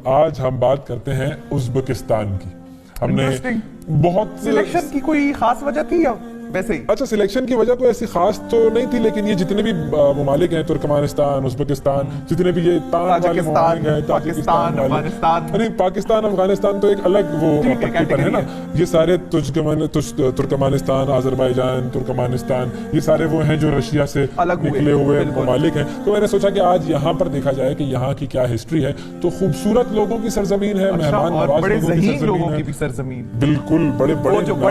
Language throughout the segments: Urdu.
آج ہم بات کرتے ہیں ازبکستان کی. ہم نے بہت سلیکشن کی کوئی خاص وجہ تھی یا ویسے ہی؟ اچھا، سلیکشن کی وجہ کوئی ایسی خاص تو نہیں تھی، لیکن یہ جتنے بھی ممالک ہیں، ترکمانستان، ازبکستان، جتنے بھی یہ تان والے ممالک ہیں، تاجکستان والے، پاکستان افغانستان تو ایک الگ وہ پٹی پر ہے نا. یہ سارے ترکمانستان، آذربائیجان، ترکمانستان، یہ سارے وہ ہیں جو رشیا سے نکلے ہوئے ممالک ہیں. تو میں نے سوچا کہ آج یہاں پر دیکھا جائے کہ یہاں کی کیا ہسٹری ہے. تو خوبصورت لوگوں کی سرزمین ہے، مہمان نواز لوگوں کی سرزمین ہے. بالکل، بڑے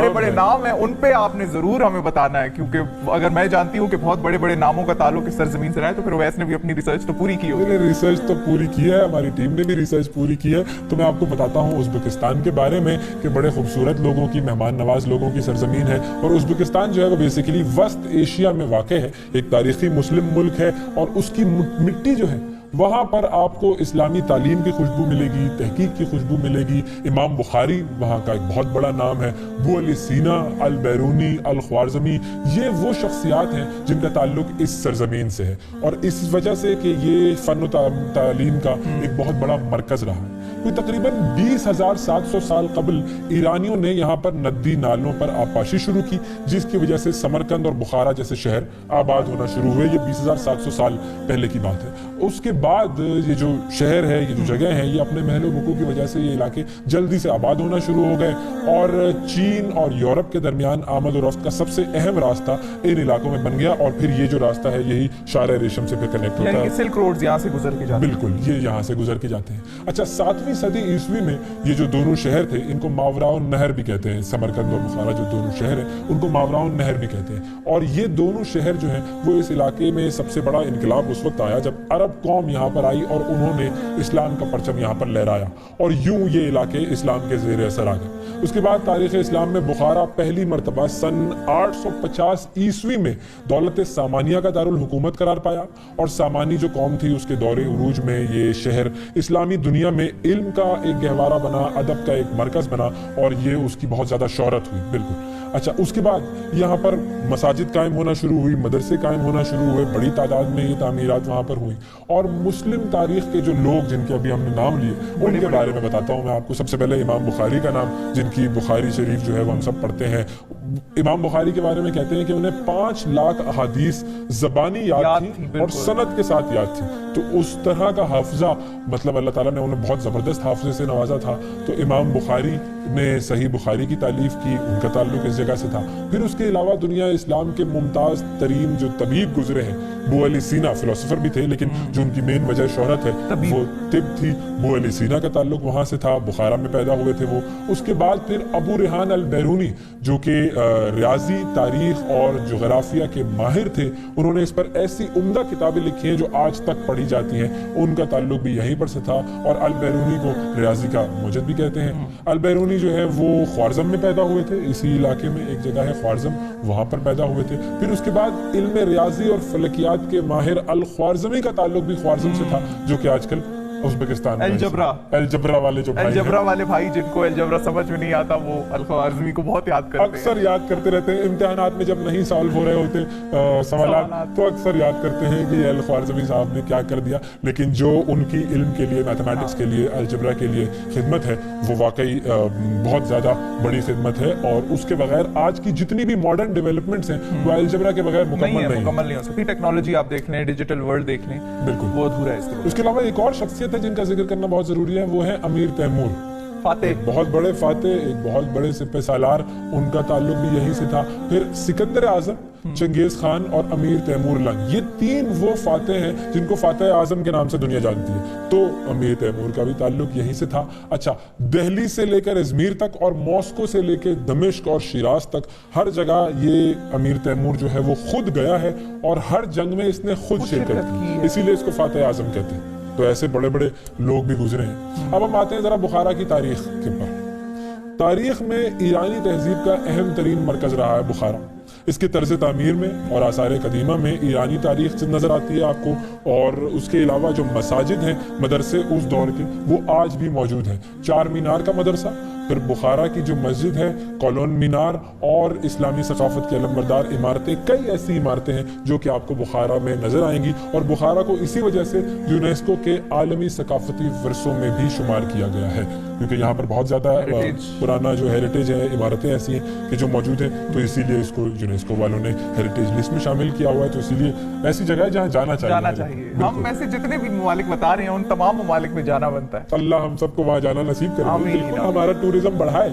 بڑے نام ہیں، ان پہ آپ نے ضرور ہمیں بتانا ہے، کیونکہ اگر میں جانتی ہوں کہ بہت بڑے بڑے ناموں کا تعلق اس سرزمین سے رہا ہے، تو پھر اویس نے بھی اپنی ریسرچ تو پوری کی ہوگی. ریسرچ تو پوری کی ہے، ہماری ٹیم نے بھی ریسرچ پوری کی ہے. تو میں آپ کو بتاتا ہوں ازبکستان کے بارے میں کہ بڑے خوبصورت لوگوں کی، مہمان نواز لوگوں کی سرزمین ہے. اور ازبکستان جو ہے وہ بیسیکلی وسط ایشیا میں واقع ہے، ایک تاریخی مسلم ملک ہے. اور اس کی مٹی جو ہے وہاں پر آپ کو اسلامی تعلیم کی خوشبو ملے گی، تحقیق کی خوشبو ملے گی. امام بخاری وہاں کا ایک بہت بڑا نام ہے. ابو علی سینا، البیرونی، الخوارزمی، یہ وہ شخصیات ہیں جن کا تعلق اس سرزمین سے ہے. اور اس وجہ سے کہ یہ فن و تعلیم کا ایک بہت بڑا مرکز رہا ہے. کوئی تقریباً 20,700 سال قبل ایرانیوں نے یہاں پر ندی نالوں پر آبپاشی شروع کی، جس کی وجہ سے سمرقند اور بخارا جیسے شہر آباد ہونا شروع ہوئے. یہ 20,700 سال پہلے کی بات ہے. اس کے بعد یہ جو شہر ہے، یہ جو جگہ ہیں، یہ اپنے محل و وقوع کی وجہ سے یہ علاقے جلدی سے آباد ہونا شروع ہو گئے. اور چین اور یورپ کے درمیان آمد و رفت کا سب سے اہم راستہ ان علاقوں میں بن گیا. اور پھر یہ جو راستہ ہے یہی شارع ریشم سے پھر کنیکٹ ہوتا ہے، سلک روڈز یہاں سے گزر کے جاتے ہیں. بالکل، یہ یہاں سے گزر کے جاتے ہیں. اچھا، 7ویں صدی عیسوی میں یہ جو دونوں شہر تھے، ان کو ماوراء النہر بھی کہتے ہیں. سمرقند اور بخارا جو دونوں شہر ہیں، ان کو ماوراء النہر بھی کہتے ہیں. اور یہ دونوں شہر جو ہیں وہ اس علاقے میں سب سے بڑا انقلاب اس وقت آیا جب عرب قوم یہاں پر آئی اور انہوں نے اسلام کا پرچم یہاں پر لہرایا، اور یوں یہ علاقے اسلام کے زیر اثر آ گئے. اس کے بعد تاریخ اسلام میں بخارا پہلی مرتبہ سن 850 عیسوی میں دولت سامانیہ کا دارالحکومت قرار پایا. اور سامانی جو قوم تھی، اس کے دور عروج میں یہ شہر اسلامی دنیا میں علم کا ایک گہوارہ بنا، ادب کا ایک مرکز بنا، اور یہ اس کی بہت زیادہ شہرت ہوئی. بالکل. اچھا، اس کے بعد یہاں پر مساجد قائم ہونا شروع ہوئی، مدرسے قائم ہونا شروع ہوئے، بڑی تعداد میں یہ تعمیرات وہاں پر ہوئی. اور مسلم تاریخ کے جو لوگ جن کے ابھی ہم نے نام لیے، ان کے بارے میں بتاتا ہوں میں آپ کو. سب سے پہلے امام بخاری کا نام، جن کی بخاری شریف جو ہے وہ ہم سب پڑھتے ہیں. امام بخاری کے بارے میں کہتے ہیں کہ انہیں 5 لاکھ احادیث زبانی یاد تھی اور سند کے ساتھ یاد تھی. تو اس طرح کا حافظہ، مطلب اللہ تعالیٰ نے انہیں بہت زبردست حافظے سے نوازا تھا. تو امام بخاری نے صحیح بخاری کی تالیف کی، ان کا تعلق اس جگہ سے تھا. پھر اس کے علاوہ دنیا اسلام کے ممتاز ترین جو طبیب گزرے ہیں، ابو علی سینا فلسفر بھی تھے، لیکن جو ان کی مین وجہ شہرت ہے وہ طب تھی. ابو علی سینا کا تعلق وہاں سے تھا، بخارا میں پیدا ہوئے تھے وہ. اس کے بعد پھر ابو ریحان البیرونی، جو کہ ریاضی، تاریخ اور جغرافیہ کے ماہر تھے، انہوں نے اس پر ایسی عمدہ کتابیں لکھی ہیں جو آج تک پڑھی جاتی ہیں. ان کا تعلق بھی یہیں پر سے تھا. اور البیرونی کو ریاضی کا موجد بھی کہتے ہیں. البیرونی جو ہے وہ خوارزم میں پیدا ہوئے تھے، اسی علاقے میں ایک جگہ ہے خوارزم، وہاں پر پیدا ہوئے تھے. پھر اس کے بعد علم ریاضی اور فلکیات کے ماہر الخوارزمی کا تعلق بھی خوارزم سے تھا، جو کہ آج کل ازبکستان میں الجبرا والے جو الجبرا والے بھائی، جن کو الجبرا سمجھ میں نہیں آتا، وہ الخوارزمی کو بہت یاد کرتے ہیں، اکثر یاد کرتے رہتے ہیں. امتحانات میں جب نہیں سالو ہو رہے ہوتے سوالات، تو اکثر یاد کرتے ہیں کہ الخوارزمی صاحب نے کیا کر دیا. لیکن جو ان کی علم کے لیے، میتھمیٹکس کے لیے، الجبرا کے لیے خدمت ہے، وہ واقعی بہت زیادہ بڑی خدمت ہے. اور اس کے بغیر آج کی جتنی بھی ماڈرن ڈیولپمنٹس ہیں وہ الجبرا کے بغیر مکمل نہیں ہو سکتی. ٹیکنالوجی آپ دیکھ لیں، ڈیجیٹل ورلڈ دیکھ لیں، بالکل وہ ادھورا ہے. اس کے علاوہ ایک اور شخصیت ہے جن کا ذکر کرنا بہت ضروری ہے، وہ ہے امیر تیمور. فاتح، بہت بڑے فاتح، ایک بہت بڑے سپہ سالار، ان کا تعلق بھی یہیں سے تھا. پھر سکندر اعظم، چنگیز خان اور امیر تیمور لنگ، یہ 3 وہ فاتح ہیں جن کو فاتح اعظم کے نام سے دنیا جانتی ہے. تو امیر تیمور کا بھی تعلق یہیں سے تھا. اچھا، دہلی سے لے کر ازمیر تک اور ماسکو سے لے کے دمشق اور شیراز تک ہر جگہ یہ امیر تیمور جو ہے وہ خود گیا ہے، اور ہر جنگ میں اس نے خود شرکت کی، اسی لیے اس کو فاتح اعظم کہتے ہیں. تو ایسے بڑے بڑے لوگ بھی گزرے ہیں. اب ہم آتے ہیں ذرا بخارا کی تاریخ کے پر. تاریخ میں ایرانی تہذیب کا اہم ترین مرکز رہا ہے بخارا. اس کے طرز تعمیر میں اور آثار قدیمہ میں ایرانی تاریخ سے نظر آتی ہے آپ کو. اور اس کے علاوہ جو مساجد ہیں، مدرسے اس دور کے، وہ آج بھی موجود ہیں. 4 مینار کا مدرسہ، پھر بخارا کی جو مسجد ہے، کولون مینار اور اسلامی ثقافت کے علمبردار عمارتیں، کئی ایسی عمارتیں ہیں جو کہ آپ کو بخارا میں نظر آئیں گی، اور بخارا کو اسی وجہ سے یونیسکو کے عالمی ثقافتی ورثوں میں بھی شمار کیا گیا ہے، کیونکہ یہاں پر بہت زیادہ پرانا جو ہیریٹیج ہے، عمارتیں ایسی ہیں کہ جو موجود ہیں، تو اسی لیے اس کو یونیسکو والوں نے ہیریٹیج لسٹ میں شامل کیا ہوا ہے، تو اسی لیے ایسی جگہ ہے جہاں جانا چاہیے۔ ہم ایسے جتنے بھی ممالک بتا رہے ہیں ان تمام ممالک میں جانا بنتا ہے۔ اللہ ہم سب کو وہاں جانا نصیب کرے، بالکل ہمارا ٹورزم بڑھائے۔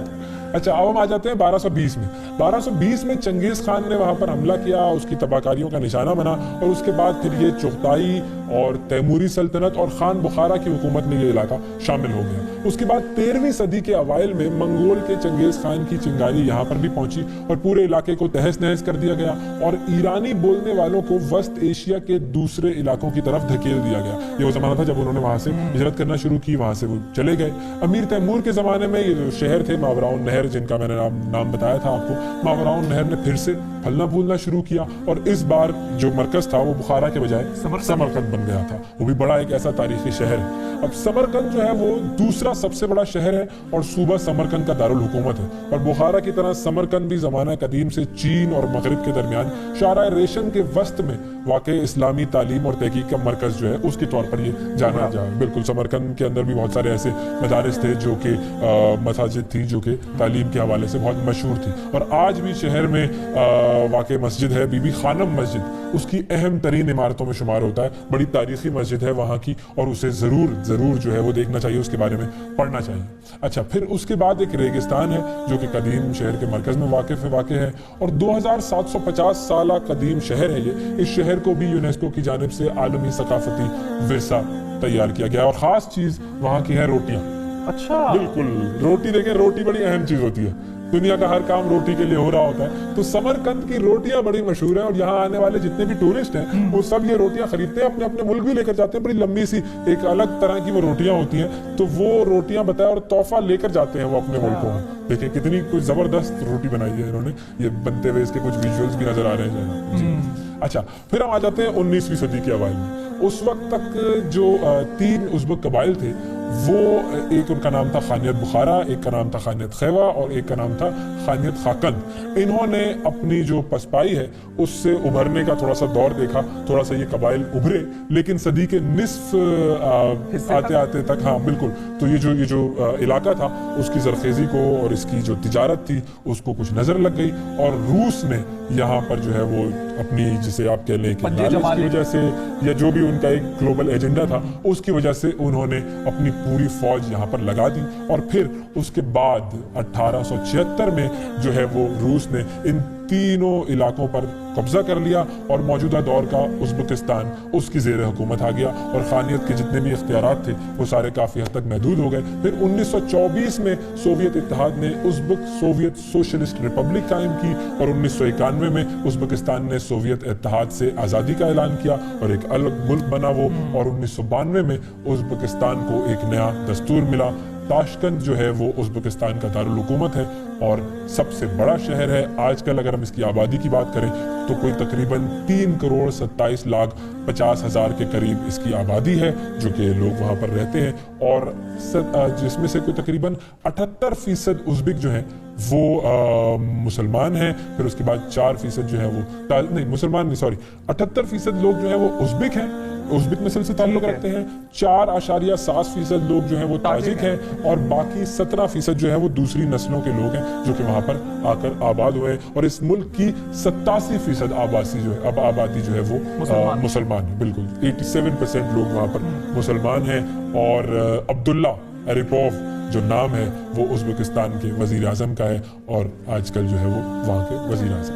اچھا، اب ہم آ جاتے ہیں 1220 میں۔ 1220 میں چنگیز خان نے وہاں پر حملہ کیا، اس کی تباہ کاریوں کا نشانہ بنا، اور اس کے بعد پھر یہ چغتائی اور تیموری سلطنت اور خان بخارا کی حکومت میں یہ علاقہ شامل ہو گیا۔ اس کے بعد 13ویں صدی کے اوائل میں منگول کے چنگیز خان کی چنگاری یہاں پر بھی پہنچی اور پورے علاقے کو تہس نہس کر دیا گیا، اور ایرانی بولنے والوں کو وسط ایشیا کے دوسرے علاقوں کی طرف دھکیل دیا گیا۔ یہ وہ زمانہ تھا جب انہوں نے وہاں سے ہجرت کرنا شروع کی، وہاں سے وہ چلے گئے۔ امیر تیمور کے زمانے میں یہ جو شہر تھے ماوراء النہر، جن کا میں نے نام بتایا تھا آپ کو، ماوراء النہر نے پھر سے پھلنا پھولنا شروع کیا، اور اس بار جو مرکز تھا وہ بخارا کے بجائے سمرقند بن گیا تھا۔ وہ بھی بڑا ایک ایسا تاریخی شہر ہے۔ اب سمرقند جو ہے وہ دوسرا سب سے بڑا شہر ہے اور صوبہ سمرقند کا دارالحکومت ہے، اور بخارا کی طرح سمرقند بھی زمانہ قدیم سے چین اور مغرب کے درمیان شاہراہ ریشم کے وسط میں واقع اسلامی تعلیم اور تحقیق کا مرکز جو ہے اس کے طور پر یہ جانا جائے۔ بالکل، سمرقند کے اندر بھی بہت سارے ایسے مدارس تھے جو کہ مساجد تھی جو کہ تعلیم کے حوالے سے بہت مشہور تھی، اور آج بھی شہر میں واقع مسجد ہے بی بی خانم مسجد، اس کی اہم ترین عمارتوں میں شمار ہوتا ہے۔ بڑی تاریخی مسجد ہے وہاں کی، اور اسے ضرور جو ہے وہ دیکھنا چاہیے، اس کے بارے میں پڑھنا چاہیے۔ اچھا، پھر اس کے بعد ایک ریگستان ہے جو کہ قدیم شہر کے مرکز میں واقع ہے، اور 2750 سالہ قدیم شہر ہے یہ۔ اس شہر کو بھی یونیسکو کی جانب سے عالمی ثقافتی ورثہ تیار کیا گیا، اور خاص چیز وہاں کی ہے روٹیاں۔ اچھا، بالکل، روٹی دیکھیں، روٹی بڑی اہم چیز ہوتی ہے، دنیا کا ہر کام روٹی کے لیے ہو رہا ہوتا ہے، تو سمرقند کی روٹیاں بڑی مشہور ہیں، اور یہاں آنے والے جتنے بھی ٹورسٹ ہیں وہ سب یہ روٹیاں خریدتے ہیں، اپنے اپنے ملک بھی لے کر جاتے ہیں۔ بڑی لمبی سی ایک الگ طرح کی وہ روٹیاں ہوتی ہیں، تو وہ روٹیاں بتایا اور تحفہ لے کر جاتے ہیں وہ اپنے ملکوں میں۔ دیکھیں کتنی کوئی زبردست روٹی بنائی ہے انہوں نے، یہ بنتے ہوئے اس کے کچھ ویژولز بھی نظر آ رہے ہیں جی۔ اچھا، پھر ہم آ جاتے ہیں 19ویں صدی کے اوائل میں۔ اس وقت تک جو 3 ازبک قبائل تھے، وہ ایک ان کا نام تھا خانیت بخارا، ایک کا نام تھا خانیت خیوا، اور ایک کا نام تھا خانیت خاقند۔ انہوں نے اپنی جو پسپائی ہے اس سے ابھرنے کا تھوڑا سا دور دیکھا، تھوڑا سا یہ قبائل ابھرے، لیکن صدی کے نصف آتے تک، ہاں بالکل، تو یہ جو علاقہ تھا اس کی زرخیزی کو اور اس کی جو تجارت تھی اس کو کچھ نظر لگ گئی، اور روس نے یہاں پر جو ہے وہ اپنی، جسے آپ کہہ لیں کہ نالج کی وجہ سے، یا جو بھی ان کا ایک گلوبل ایجنڈا تھا اس کی وجہ سے انہوں نے اپنی پوری فوج یہاں پر لگا دی، اور پھر اس کے بعد 1876 میں جو ہے وہ روس نے ان تینوں علاقوں پر قبضہ کر لیا، اور موجودہ دور کا ازبکستان اس کی زیر حکومت آ گیا، اور خانیت کے جتنے بھی اختیارات تھے وہ سارے کافی حد تک محدود ہو گئے۔ پھر 1924 میں سوویت اتحاد نے ازبک سوویت سوشلسٹ ریپبلک قائم کی، اور 1991 میں ازبکستان نے سوویت اتحاد سے آزادی کا اعلان کیا اور ایک الگ ملک بنا وہ، اور 1992 میں ازبکستان کو ایک نیا دستور ملا۔ تاشکند جو ہے وہ ازبکستان کا دارالحکومت ہے اور سب سے بڑا شہر ہے۔ آج کل اگر ہم اس کی آبادی کی بات کریں تو کوئی تقریباً 3,27,50,000 کے قریب اس کی آبادی ہے جو کہ لوگ وہاں پر رہتے ہیں، اور جس میں سے کوئی تقریباً 78% ازبک جو ہیں وہ مسلمان ہیں۔ پھر اس کے بعد 4% جو ہے وہ 78% لوگ جو ہیں وہ ازبک ہیں، ازبک نسل سے تعلق رکھتے ہیں، 4.7% لوگ جو ہیں وہ تاجک ہیں، اور باقی 17% جو ہے وہ دوسری نسلوں کے لوگ ہیں جو کہ وہاں پر آ کر آباد ہوئے ہیں، اور اس ملک کی 87% آبادی جو ہے وہ مسلمان ہے۔ بالکل 87% لوگ وہاں پر مسلمان ہیں، اور عبداللہ اریپوف جو نام ہے وہ ازبکستان کے وزیر اعظم کا ہے، اور آج کل جو ہے وہ وہاں کے وزیر اعظم